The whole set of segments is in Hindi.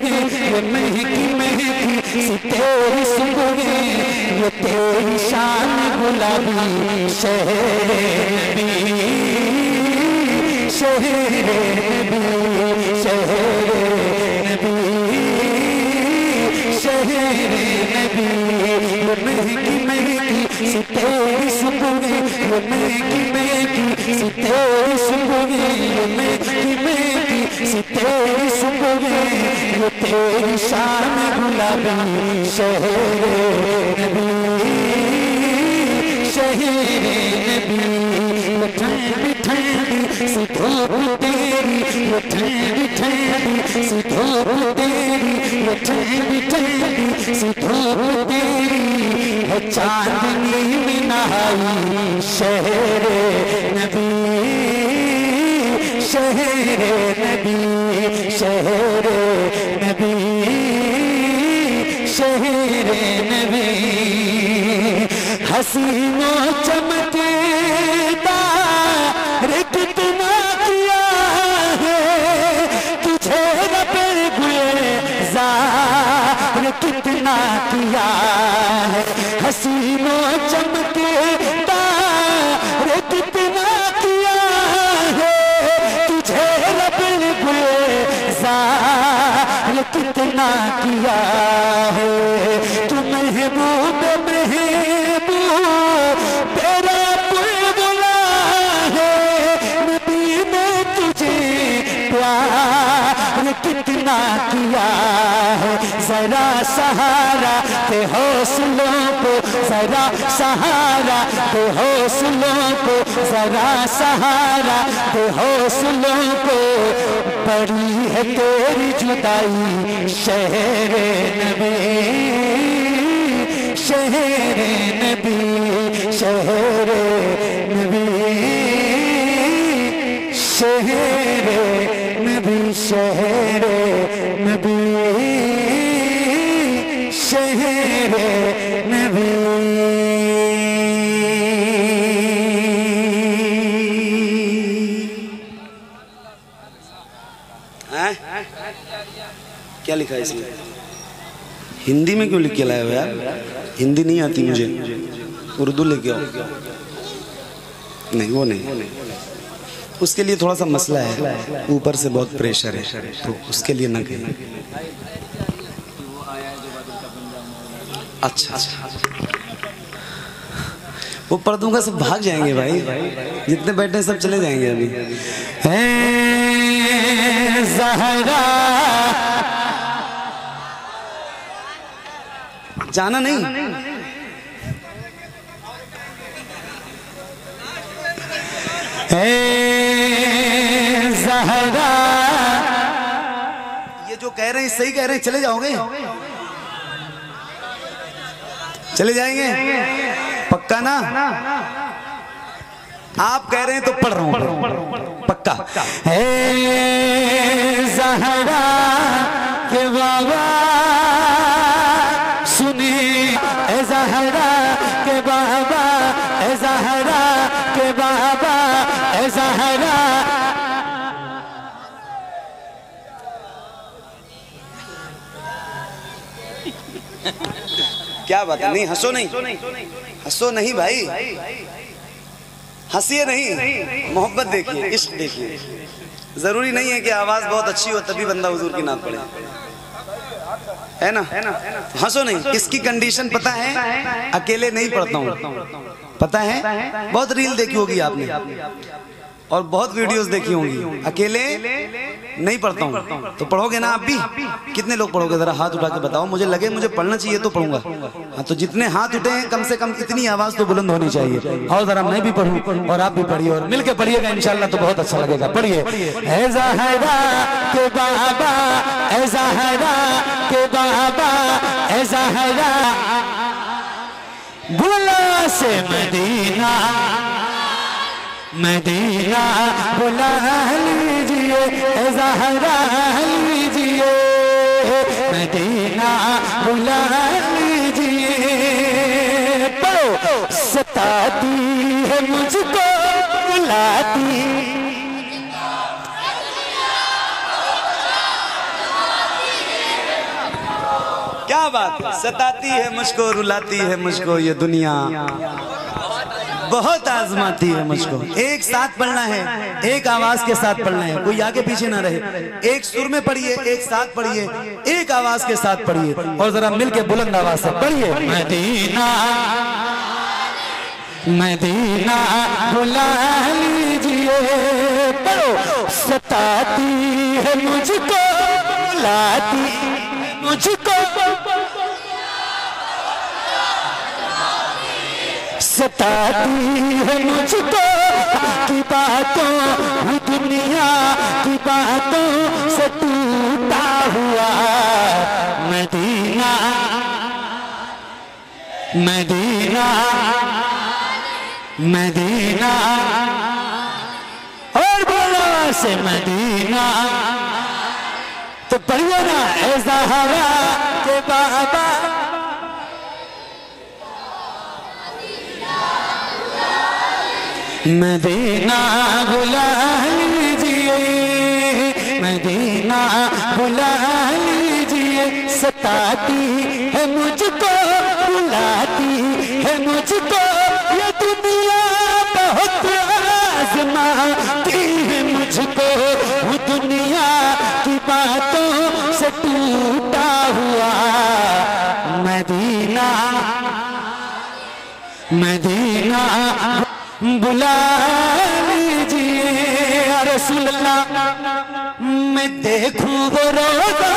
सुबह ये महकी महकी सी तेरी सुबह, ये तेरी शान गुलाबी शहर नबी, शहर नबी, शहर नबी, शहर नबी। ये महकी महकी सी तेरी सुबह, ये महकी महकी सी तेरी सुबह, ये महकी महकी सी तेरी सुबह, ये तेरी शान गुलाबी शहर नबी, शहर नबी। ठंडी ठंडी सी धूप तेरी, ये ठंडी ठंडी सी धूप तेरी, ये ठंडी ठंडी सी धूप तेरी है चांदनी में नहाई शहर नबी, शहर नबी, शहर नबी, शहर नबी। हसीनों चमकेदा रे कितना किया है तुझे रब गुलजार, कितना किया है। हसीनों चमकेदा रे कितना किया है तुझे रब गुलजार, कितना किया है। तू महबूब महबूब तेरा बुलबुला है, नबी ने तुझे प्यार कितना किया है। जरा सहारा के हौसलों को, जरा सहारा के हौसलों को, जरा सहारा के हौसलों को। बड़ी है तेरी जुदाई शहर नबी, शहर नबी, शहर नबी, शहर नबी, शहर नबी, शहर नबी। क्या लिखा है इसमें? हिंदी में क्यों लिख के लाए हो यार? हिंदी नहीं आती मुझे, उर्दू लेके आओ। नहीं वो नहीं, उसके लिए थोड़ा सा मसला है, ऊपर से बहुत प्रेशर है, तो उसके लिए ना कहें। अच्छा वो पढ़ दूंगा, सब भाग जाएंगे भाई, जितने बैठे हैं सब चले जाएंगे अभी। ज़हरा जाना नहीं, ज़हरा ये जो कह रहे हैं सही कह रहे हैं, चले जाओगे? चले जाएंगे पक्का ना? आप कह रहे हैं तो पढ़ रहा हूं पक्का। ज़हरा के बाबा सुने, ज़हरा के बाबा, ज़हरा के बाबा, ज़हरा। क्या बात है? नहीं हंसो नहीं, हंसो नहीं भाई, हंसिए नहीं, मोहब्बत देखिए, इश्क देखिए। जरूरी नहीं है कि आवाज बहुत अच्छी हो तभी बंदा हुजूर की नात पढ़े, है ना? हंसो नहीं। किसकी कंडीशन पता है? अकेले नहीं पढ़ता हूँ, पता है? बहुत रील देखी होगी आपने और बहुत वीडियोस देखी होंगी, अकेले नहीं पढ़ता हूँ। तो पढ़ोगे ना आप भी? कितने लोग पढ़ोगे जरा हाथ उठा के बताओ। मुझे लगे मुझे पढ़ना चाहिए तो पढ़ूंगा। हाँ, तो जितने हाथ उठे हैं कम से कम इतनी आवाज तो बुलंद होनी चाहिए। और जरा मैं भी पढ़ूं और आप भी पढ़िए और मिलके पढ़िएगा इंशाल्लाह, तो बहुत अच्छा लगेगा। पढ़िए। ऐ ज़हरा के बाबा, ऐ ज़हरा के बाबा, ऐ ज़हरा बुला से मदीना, मदीना बुला लीजिए, ज़हरा लीजिए, मदीना बुला लीजिए। पढ़ो। सताती है मुझको बुलाती, क्या बात है, सताती है मुझको, रुलाती है मुझको ये दुनिया, बहुत आजमाती है मुझको। एक साथ पढ़ना है, एक आवाज के साथ पढ़ना है, कोई आगे पीछे ना रहे। एक सुर में पढ़िए, एक साथ पढ़िए, एक आवाज के साथ पढ़िए और जरा मिलके बुलंद आवाज से पढ़िए। मदीना मदीना बुला लीजिए, पढ़ो। सताती है मुझको, बुलाती मुझको, सताती है मुझको की बातों, दुनिया की बातों से टूटा हुआ मदीना मदीना मदीना, और बोलो से मदीना। तो पढ़िए ना, ए ज़हरा के बाबा मदीना बुला लीजिए, मदीना बुला लीजिए। सताती है मुझको, बुलाती है मुझको ये दुनिया, बहुत आजमाती है मुझको, वो दुनिया की बातों से टूटा हुआ मदीना मदीना बुला लीजिए। रसूल अल्लाह मैं देखूं वो रोज़ा,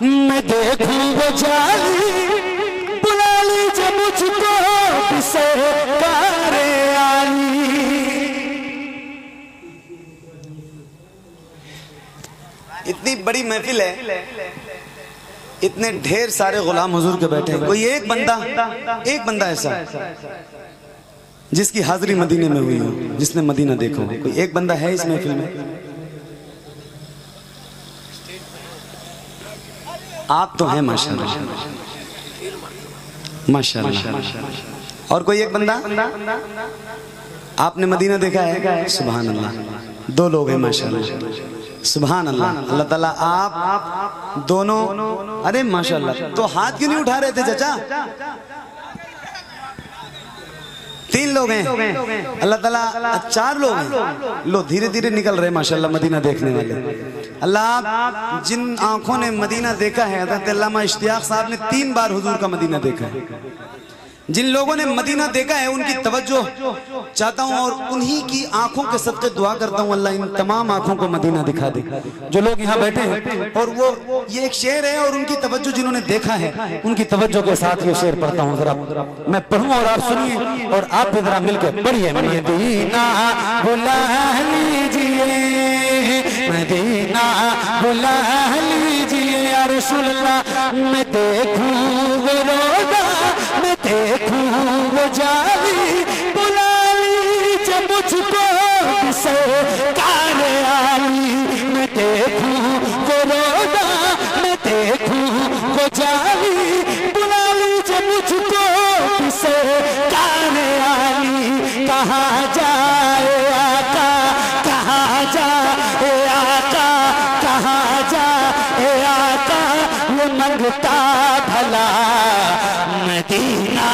मैं देखूं वो जाली, बुला लीजिए मुझको सरकारे आली। इतनी बड़ी महफिल है, इतने ढेर सारे गुलाम हुजूर के बैठे हैं, कोई एक बंदा ऐसा जिसकी हाजिरी मदीने में हुई हो, जिसने मदीना देखा हो, कोई एक बंदा है इस महफिल में? आप तो हैं माशाल्लाह माशाल्लाह। और कोई एक बंदा आपने मदीना देखा है? सुभान अल्लाह, दो लोग हैं माशाल्लाह, सुभान अल्लाह। अल्लाह ताला आप दोनों, अरे माशाल्लाह, तो हाथ क्यों नहीं उठा रहे थे चाचा? 3 लोग हैं, अल्लाह ताला 4 लोग हैं। लो धीरे धीरे निकल रहे माशाल्लाह मदीना देखने वाले। अल्लाह जिन आंखों ने मदीना देखा है, हज़रत अल्लामा इश्तियाक साहब ने 3 बार हुजूर का मदीना देखा है। जिन लोगों ने मदीना देखा है उनकी तवज्जो चाहता हूँ और उन्हीं की आंखों के सदक़े दुआ करता हूँ, अल्लाह इन तमाम आंखों को मदीना दिखा दे जो लोग यहाँ बैठे हैं। और वो ये एक शेर है और उनकी तवज्जो जिन्होंने देखा है उनकी तवज्जो के साथ ये शेर पढ़ता हूँ। जरा मैं पढ़ूँ और आप सुनिए और आप भी जरा मिलकर पढ़िए। मदीना बुला लीजिए, मदीना बुला लीजिए। या रसूल अल्लाह मैं देखूं वो रोज़ा, मैं देखूं वो जाली, बुला लीजिए मुझको सरकारे आली। मैं देखूं वो रोज़ा, मैं देखूं वो जाली, बुला लीजिए मुझको सरकारे आली। कहाँ जाए आका, कहाँ जाए आका, कहाँ जाए आका, वो मंगता भला मदीना।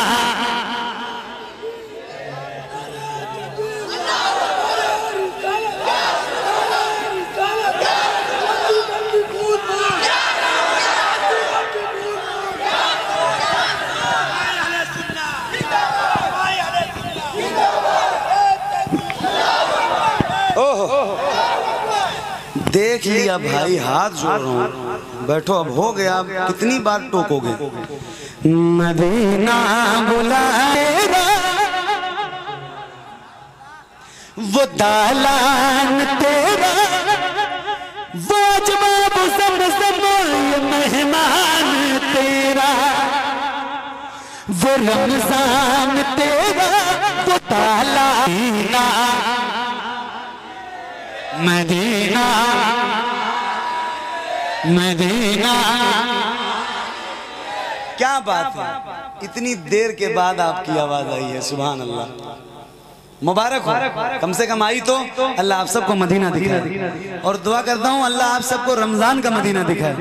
देख लिया भाई, हाथ जोड़ रहा हूँ, बैठो अब हो गया, अब कितनी बार टोकोगे? मदीना बुलाएगा वो दालान तेरा, वो जवाब ज़मज़म ये मेहमान तेरा, वो रमज़ान तेरा, वो ताला मदीना मदीना। क्या बात है, इतनी देर के बाद आपकी आवाज आई है, सुभान अल्लाह। मुबारक हो, कम से कम आई तो अल्लाह आप सबको मदीना दिखाए। और दुआ करता हूँ अल्लाह आप सबको रमजान का मदीना दिखाए।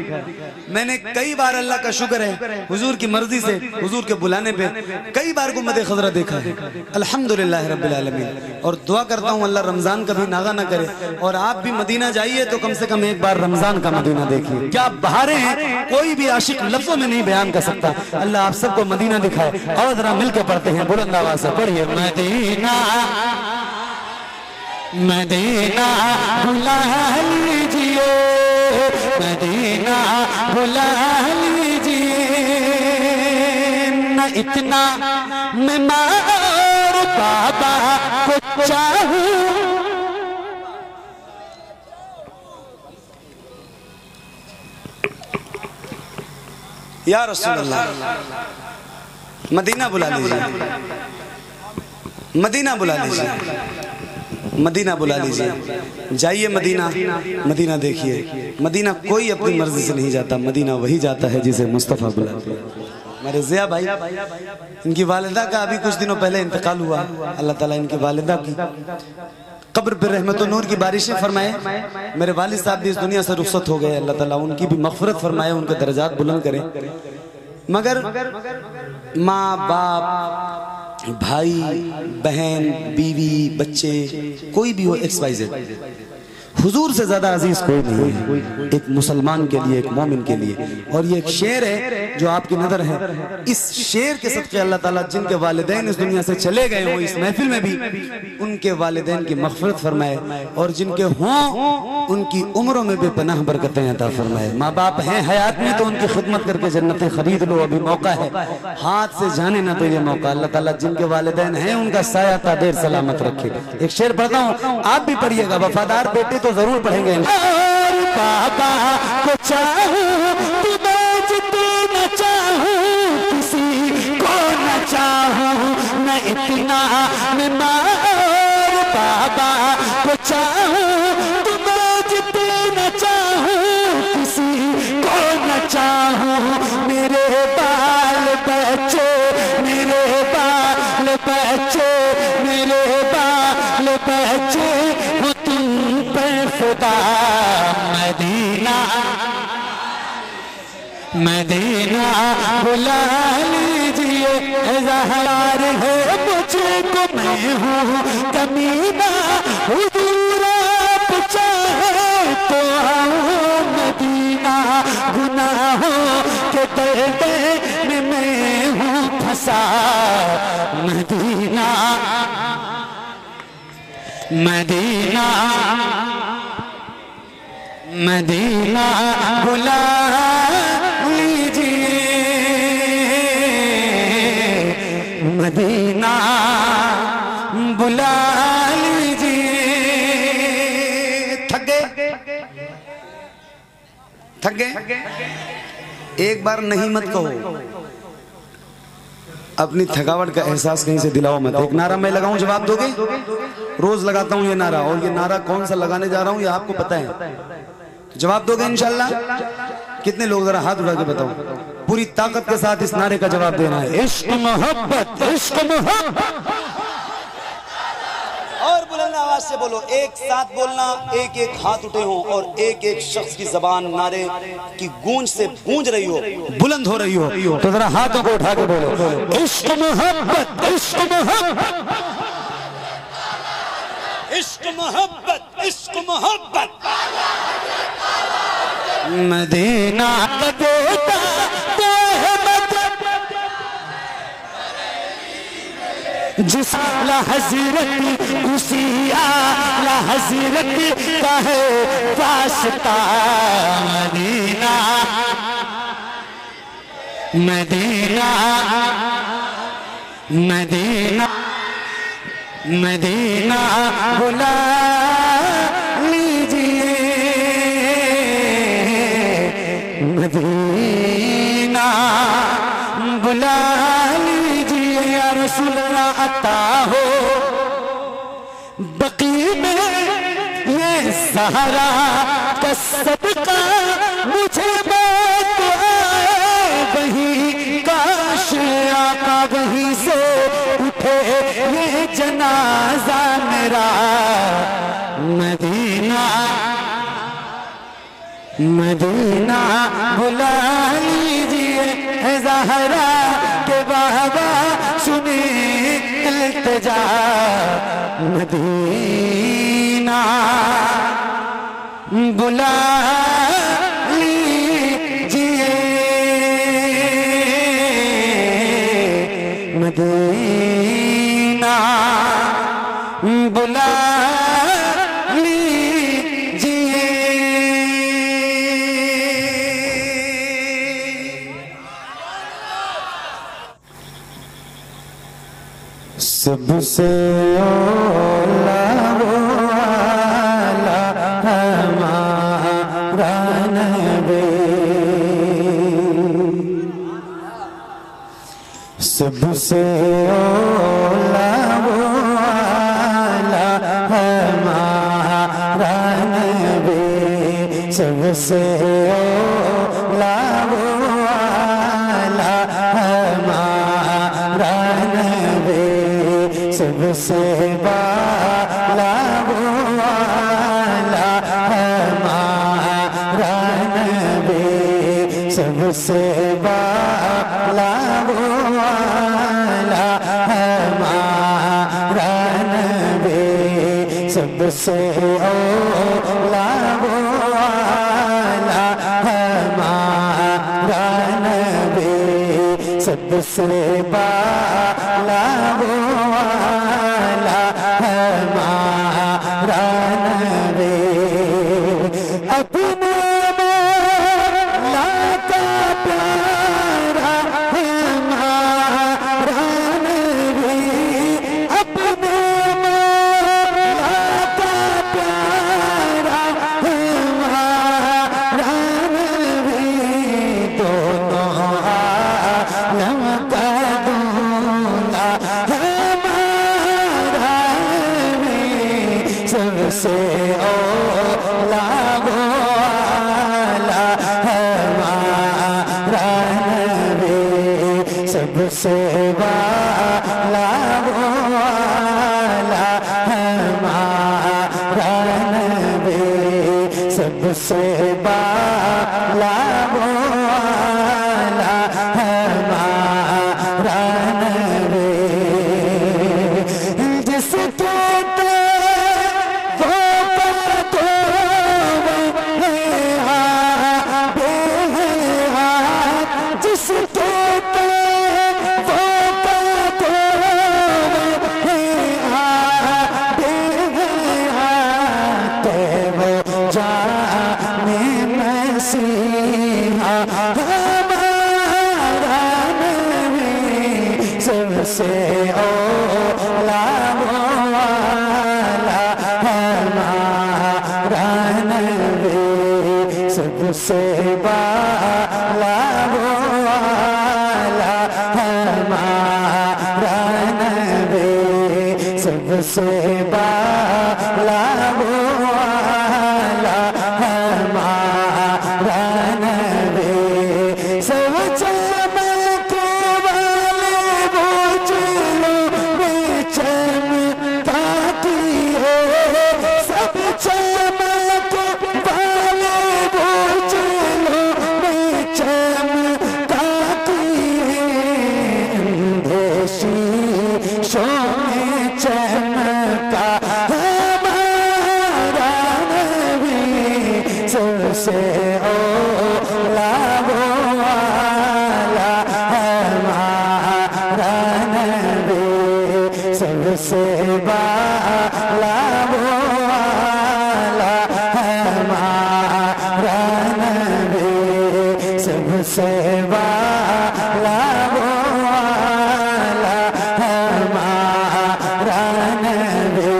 मैंने कई बार अल्लाह का शुक्र है हुजूर की मर्जी से, हुजूर के बुलाने पे कई बार गुम्बद खज़रा देखा है, अल्हम्दुलिल्लाह रब्बिल आलमीन। और दुआ करता हूँ अल्लाह रमजान कभी नागा ना करे। और आप भी मदीना जाइए तो कम से कम एक बार रमजान का मदीना देखिए। क्या बहारें हैं, कोई भी आशिक लफ्जों में नहीं बयान कर सकता। अल्लाह आप सबको मदीना दिखाए। और जरा मिलकर पढ़ते हैं, बुलंद आवाज से पढ़िए। मदीना मदीना बुला लीजिए, मदीना बुला लीजिए, न इतना मैं मार बाबा को चाहूं। या रसूल अल्लाह मदीना बुला लीजिए, मदीना बुला लीजिए, मदीना बुला लीजिए। जाइए मदीना, मदीना देखिए। मदीना कोई अपनी मर्जी से नहीं जाता, मदीना वही जाता है जिसे मुस्तफ़ा बुलाते हैं। हमारे ज़िया भाई, इनकी वालिदा का अभी कुछ दिनों पहले इंतकाल हुआ। अल्लाह ताला इनकी वालिदा की कब्र पर रहमत व नूर की बारिशें फरमाए। मेरे वालिद साहब भी इस दुनिया से रुखसत हो गए। अल्लाह ताला उनकी भी मग़फ़िरत फरमाए, उनके दर्जात बुलंद करे। मगर माँ बाप, भाई बहन, बीवी, बच्चे, कोई भी हो, XYZ, हुजूर से ज्यादा अजीज कोई नहीं है एक मुसलमान के लिए, एक मोमिन के लिए। और ये एक शेर है जो आपकी नजर है। इस शेर के सदक़े अल्लाह ताला जिनके वालिदैन इस दुनिया से चले गए हो, इस महफिल में भी उनके वालिदैन की मग़फ़िरत फरमाए। और जिनके हों उनकी उम्रों में भी पनाह बरकतें अता फरमाए। माँ बाप हैं हयात में तो उनकी खिदमत करके जन्नतें खरीद लो, अभी मौका है, हाथ से जाने ना तो ये मौका। अल्लाह ताला जिनके वालिदैन हैं उनका साया ता देर सलामत रखे। एक शेर पढ़ता हूँ, आप भी पढ़िएगा। वफादार बेटे तो जरूर पढ़ेंगे। और बाबा को चाहूं, तुम्हें जितनी न चाहूं, किसी को न चाहूं, न इतना मैं मार। बाबा को चाहूं, तुम्हें जितनी न चाहूं, किसी को न चाहूं। मेरे बाल बच्चे, मेरे बाल बच्चे, मेरे बाल बच्चे हो तुम पर खुदा। मदीना मदीना बुला लीजिए, ज़हरार है मुझको, मैं हूँ कमीना, हुजूर आप चाहे तो आओ मदीना। गुनाहों के दर्द में मैं हूँ फंसा। मदीना मदीना मदीना बुला लीजिए, मदीना बुला लीजिए। थक गए, थक गए? एक बार नहीं मत कहो, अपनी थकावट का एहसास कहीं से दिलाओ मत। एक नारा मैं लगाऊं, जवाब दोगे? रोज लगाता हूं ये नारा, और ये नारा कौन सा लगाने जा रहा हूं ये आपको पता है। जवाब दोगे इंशाल्लाह? कितने लोग, जरा हाथ उठा के बताओ। पूरी ताकत के साथ इस नारे का जवाब देना है। इश्क मोहब्बत, इश्क मोहब्बत। और बुलंद आवाज से बोलो, एक साथ बोलना, एक एक हाथ उठे हों और एक एक शख्स की जबान नारे की गूंज से गूंज रही हो, बुलंद हो रही हो। तो जरा हाथों को उठा के बोलो, इश्क मोहब्बत, इश्क मोहब्बत, इश्क मोहब्बत, इश्क मोहब्बत। मदीना का बेटा जिस ला हज़रत उसी आला हज़रत का है वास्ता। मदीना मदीना मदीना मदीना बुला लीजिए, मदीना बुला लीजिए। या रसूल अल्लाह अता हो बकी में ये सहारा का सदका मुझे बात आए वही। काश आका वहीं से उठे ये जनाजा। मदीना बुला लीजिए है ज़हरा के बाबा सुने इल्तिजा। मदीना बुला लीजिए, मदीना बुला लीजिए। सबसे औला वो आला हमारा नबी, सबसे औला वो आला हमारा नबी, सबसे औला वो आला हमारा नबी, सबसे बाला वो आला हमारा नबी, सबसे बाला वो आला हमारा नबी, सबसे औला वो आला हमारा नबी, सबसे बाला वो आला हमारा नबी। अपने मौला का प्यारा हमारा नबी, अपने मौला का प्यारा हमारा नबी, दोनों आलम का दूल्हा हमारा नबी, सबसे औला वो आला हमारा नबी, सबसे बाला वो आला हमारा नबी, सबसे बाला वो आला हमारा नबी। जिसके सबसे औला वो आला हमारा नबी, सबसे बाला वो आला हमारा नबी, सबसे बाला वो आला हमारा नबी। सब चमके वाले वो चलो में चमकाती है, सब चमके वाले वो चलो में चमकाती है, अंधेशी शो में चमका हमारा नबी, सबसे औला वो आला हमारा नबी, सबसे बाला वो आला हमारा नबी, सबसे बाला वो आला हमारा नबी।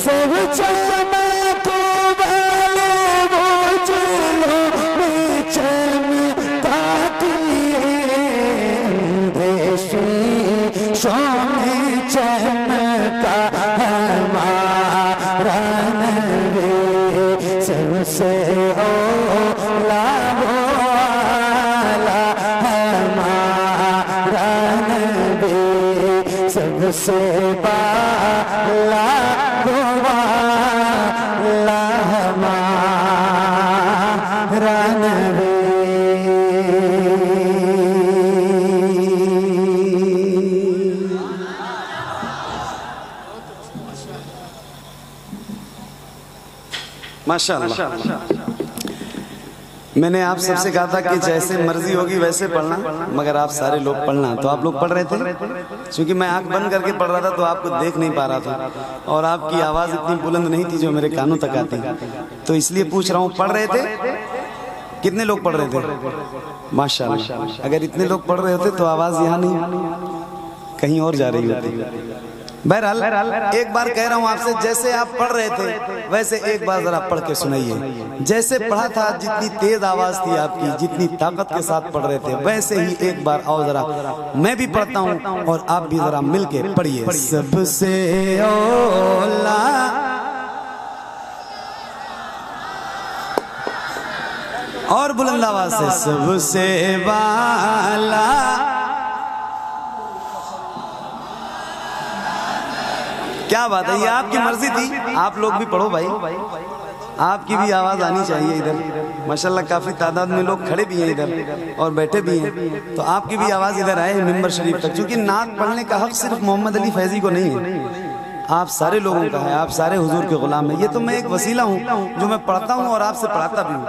सब चमके वाले वो चलो में चमकाती है, अंधेशी शो में चमका हमारा नबी, सबसे औला वो आला हमारा नबी, सबसे बाला वो आला हमारा जानवे माशाअल्लाह। मैंने आप सबसे कहा था कि जैसे मर्जी होगी वैसे पढ़ना, मगर आप सारे लोग पढ़ना, तो आप लोग पढ़ रहे थे। क्योंकि मैं आंख बंद करके पढ़ रहा था तो आपको देख नहीं पा रहा था और आपकी आवाज़ इतनी बुलंद नहीं थी जो मेरे कानों तक आती, तो इसलिए पूछ रहा हूँ, पढ़ रहे थे? कितने लोग पढ़ रहे थे? माशाअल्लाह। अगर इतने लोग पढ़ रहे होते तो आवाज़ यहाँ नहीं कहीं और जा रही होती। बहरहाल एक बार कह रहा हूँ आपसे, जैसे आप पढ़ रहे थे वैसे एक बार जरा पढ़ के सुनाइए। जैसे पढ़ा था, जितनी तेज आवाज थी आपकी, जितनी ताकत के साथ पढ़ रहे थे, वैसे ही एक बार आओ जरा मैं भी पढ़ता हूँ और आप भी जरा मिलके पढ़िए। सबसे औला और बुलंद आवाज से, सबसे वाला क्या बात है, ये आपकी मर्जी थी। आप लोग भी पढ़ो भाई, आपकी भी आवाज आनी चाहिए इधर। माशाल्लाह काफी तादाद में लोग खड़े भी हैं इधर और बैठे भी हैं, तो आपकी भी आवाज इधर आए मिंबर शरीफ तक। क्योंकि नात पढ़ने का हक सिर्फ मोहम्मद अली फैजी को नहीं है, आप सारे लोगों का है, आप सारे हुजूर के गुलाम हैं। ये तो मैं एक वसीला हूँ जो मैं पढ़ता हूँ और आपसे पढ़ाता भी हूँ,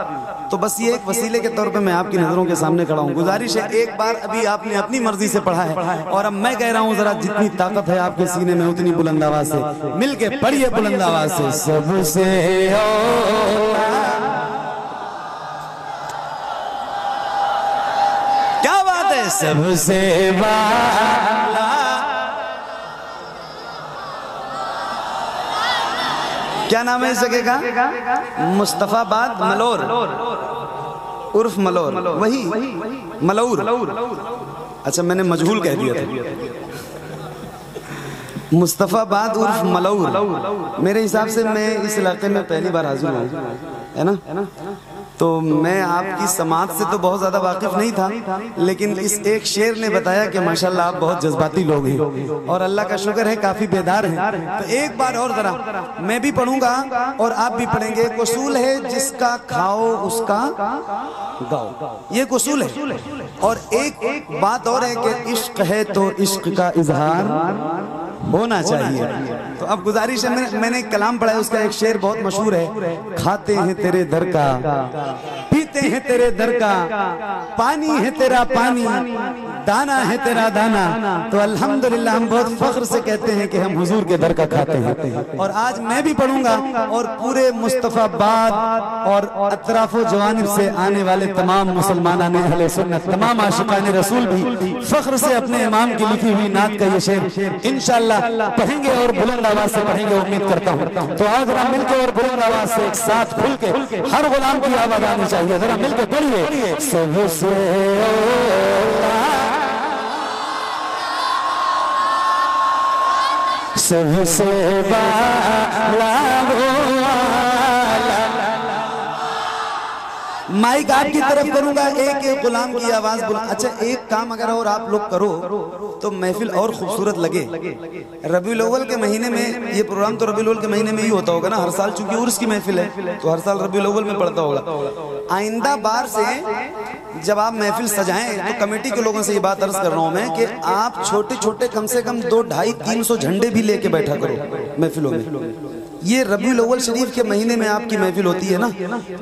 तो बस ये एक वसीले के तौर पे मैं आपकी नज़रों के सामने खड़ा हूँ। गुजारिश है, एक बार अभी आपने अपनी मर्जी से पढ़ा है और अब मैं कह रहा हूँ जरा जितनी ताकत है आपके सीने में उतनी बुलंद आवाज से मिल के पढ़िए, बुलंद आवाज से। सबसे क्या बात है, सबसे वाला क्या नाम है इस जगह का? मुस्तफाबाद मलौर उर्फ मलौर, वही मलौर। अच्छा मैंने मजहूल कह दिया था। मुस्तफाबाद उर्फ मलौर। मेरे हिसाब से मैं इस इलाके में पहली बार हाजिर हूँ, है ना? तो मैं आपकी समाज से तो बहुत ज्यादा वाकिफ नहीं था, लेकिन इस एक शेर ने बताया कि माशाल्लाह आप बहुत जज्बाती लोग हैं और अल्लाह का शुक्र है काफी बेदार हैं। तो एक बार और जरा मैं भी पढ़ूंगा और आप भी पढ़ेंगे। उसूल है जिसका खाओ उसका गाओ, ये उसूल है। और एक बात और है कि इश्क है तो इश्क का इजहार होना चाहिए। तो अब गुजारिश है, मैंने एक कलाम पढ़ा है, उसका एक शेर बहुत मशहूर है। खाते हैं तेरे दर का, पीते हैं तेरे दर का, पानी है तेरा पानी, दाना है तेरा दाना। तो अल्हम्दुलिल्लाह हम बहुत फख्र से कहते हैं कि हम हुजूर के दर का खाते हैं। और आज मैं भी पढ़ूंगा और पूरे मुस्तफाबाद और अतराफो जवानिब से आने वाले तमाम मुसलमान अहले सुन्नत, तमाम आशिकाने रसूल भी फख्र से अपने इमाम की लिखी हुई नात का ये शेर इंशाअल्लाह पढ़ेंगे और बुलंद आवाज से पढ़ेंगे, उम्मीद करता हूँ। तो आज जरा मिलकर और बुलंद आवाज से एक साथ खुल के हर गुलाम की आवाज आनी चाहिए, जरा मिलकर पढ़िए। सबसे सबसे वाला माइक आपकी तरफ करूंगा, एक एक गुलाम की आवाज अच्छा एक काम अगर और आप लोग करो तो महफिल और खूबसूरत लगे। रबीउल अव्वल के महीने में ये प्रोग्राम तो रबीउल अव्वल के महीने में ही होता होगा ना हर साल, चूंकि उर्स की महफिल है तो हर साल रबीउल अव्वल में पड़ता होगा। आइंदा बार से जब आप महफिल सजाएं तो कमेटी के लोगों से ये बात अर्ज कर रहा हूं मैं कि आप छोटे छोटे कम से कम 200-250-300 झंडे भी लेके बैठा करो महफिलों में। ये रबीउल अव्वल शरीफ के महीने में आपकी महफिल होती है ना,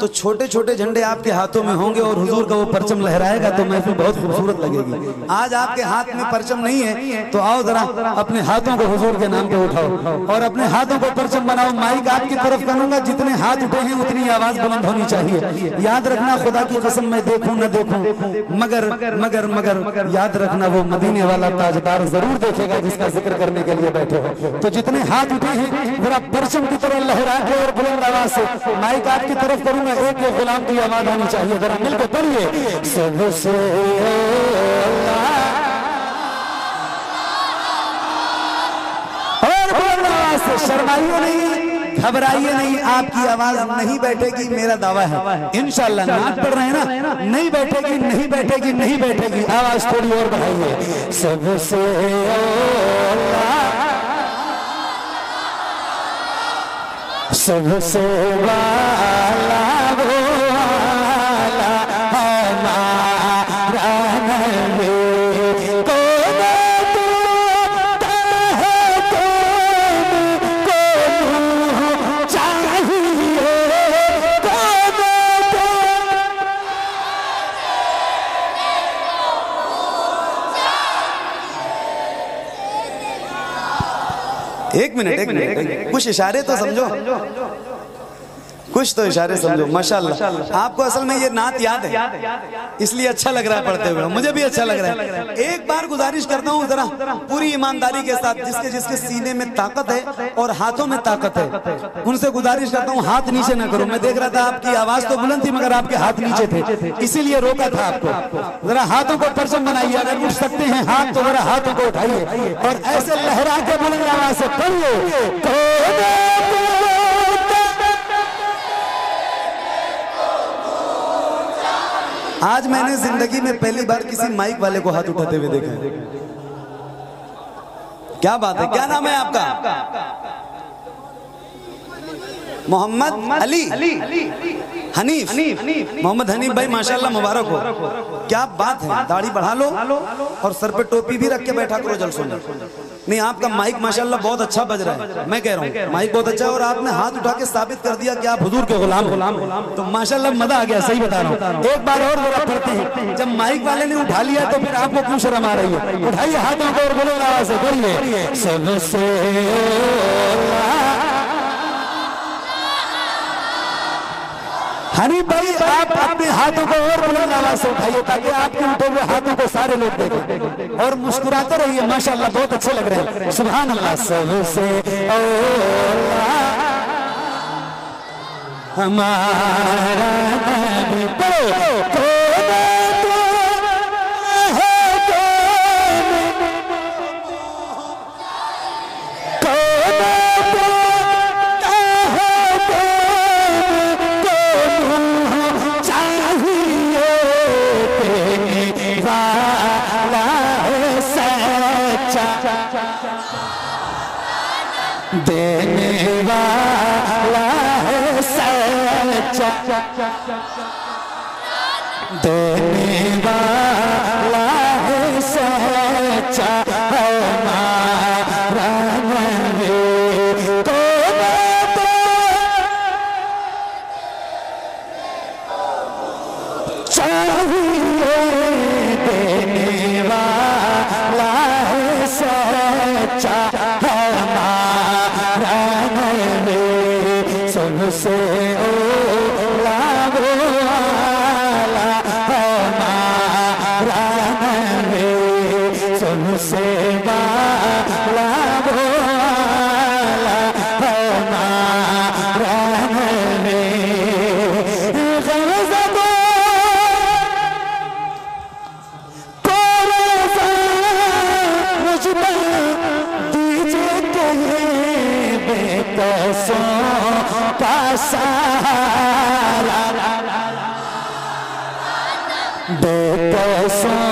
तो छोटे छोटे झंडे आपके हाथों में होंगे और हुजूर का वो परचम लहराएगा तो महफिल बहुत खूबसूरत लगेगी। आज आपके हाथ में परचम नहीं है तो आओ जरा अपने हाथों को हुजूर के नाम पे उठाओ और अपने हाथों को परचम बनाओ। माइक आपकी तरफ करूंगा, जितने हाथ उठे हैं उतनी आवाज बुलंद होनी चाहिए। याद रखना, खुदा की कसम मैं देखूं न देखूं मगर मगर मगर याद रखना वो मदीने वाला ताजदार जरूर देखेगा जिसका जिक्र करने के लिए बैठे हो। तो जितने हाथ उठे हैं जरा परचम की तरह लहरा के और बुलंद आवाज से माइक आपकी तरफ करूंगा, एक एक गुलाम की आवाज आनी चाहिए, जरा मिलकर पढ़िए। सबसे और बुलंद आवाज से, शर्माइए नहीं, घबराइए नहीं, आपकी आवाज नहीं बैठेगी मेरा दावा है इंशाअल्लाह। नाच पढ़ रहे हैं ना, नहीं बैठेगी नहीं बैठेगी नहीं बैठेगी, आवाज थोड़ी और बढ़ाइए। सबसे सबसे वाला वो एक मिनट, कुछ इशारे तो समझो, कुछ तो इशारे समझो। माशाल्लाह, आपको असल में ये नात याद है, इसलिए अच्छा लग रहा है पढ़ते हुए, मुझे भी अच्छा लग रहा है। एक बार गुजारिश करता हूँ जरा पूरी ईमानदारी के साथ, जिसके जिसके सीने में ताकत है और हाथों में ताकत है, उनसे गुजारिश करता हूँ हाथ नीचे ना करो। मैं देख रहा था आपकी आवाज तो बुलंद थी मगर आपके हाथ नीचे थे, इसीलिए रोका था आपको। जरा हाथों को परचम बनाइए, अगर उठ सकते हैं हाथ तो जरा हाथों को उठाइए और ऐसे लहरा के बुलंद आवाज से पढ़िए। आज मैंने जिंदगी में पहली बार किसी माइक वाले को हाथ उठाते हुए देखा है। क्या बात है, क्या नाम है आपका? मोहम्मद अली हनीफ। मोहम्मद हनीफ भाई माशाल्लाह, मुबारक हो। क्या बात है, दाढ़ी बढ़ा लो और सर पे टोपी भी रख के बैठा करो जलसों में। नहीं, आपका माइक माशाल्लाह बहुत अच्छा बज रहा है, मैं कह रहा हूँ माइक बहुत अच्छा है और आपने हाथ उठा के साबित कर दिया कि आप हुजूर के गुलाम हो, तो माशाल्लाह मजा आ गया। सही बता रहा हूँ। एक बार और जरा पढ़ते हैं, जब माइक वाले ने उठा लिया तो फिर आपको क्यों शर्म आ रही है? उठाइए हाथों को और बोलो आवाज से, बोलिए सबसे हनीफ भाई, आप अपने हाथों को और बुलंद आवाज से उठाइए ताकि आपके उठे हुए हाथों को सारे लोग देखें और मुस्कुराते रहिए। माशाल्लाह बहुत अच्छे लग रहे हैं, सुभान अल्लाह। सबसे हमारा नबी पढ़ो, देने वाला है सच्चा, देने वाला है सच्चा हमारा नबी। तो चाहिए देने वाला है सच्चा से ओला वाला हमारा नबी, सबसे वाला वाला हमारा नबी। का सहारा बेकसों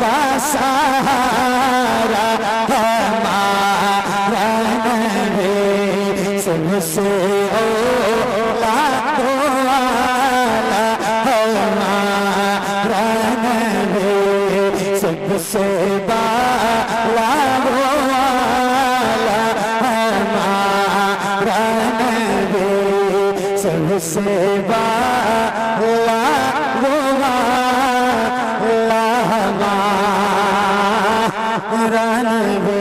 का सहारा हमारा नबी, सबसे औलाद वाला हमारा नबी, सबसे बाला वाला हमारा नबी, सबसे बाला हमारा नबी।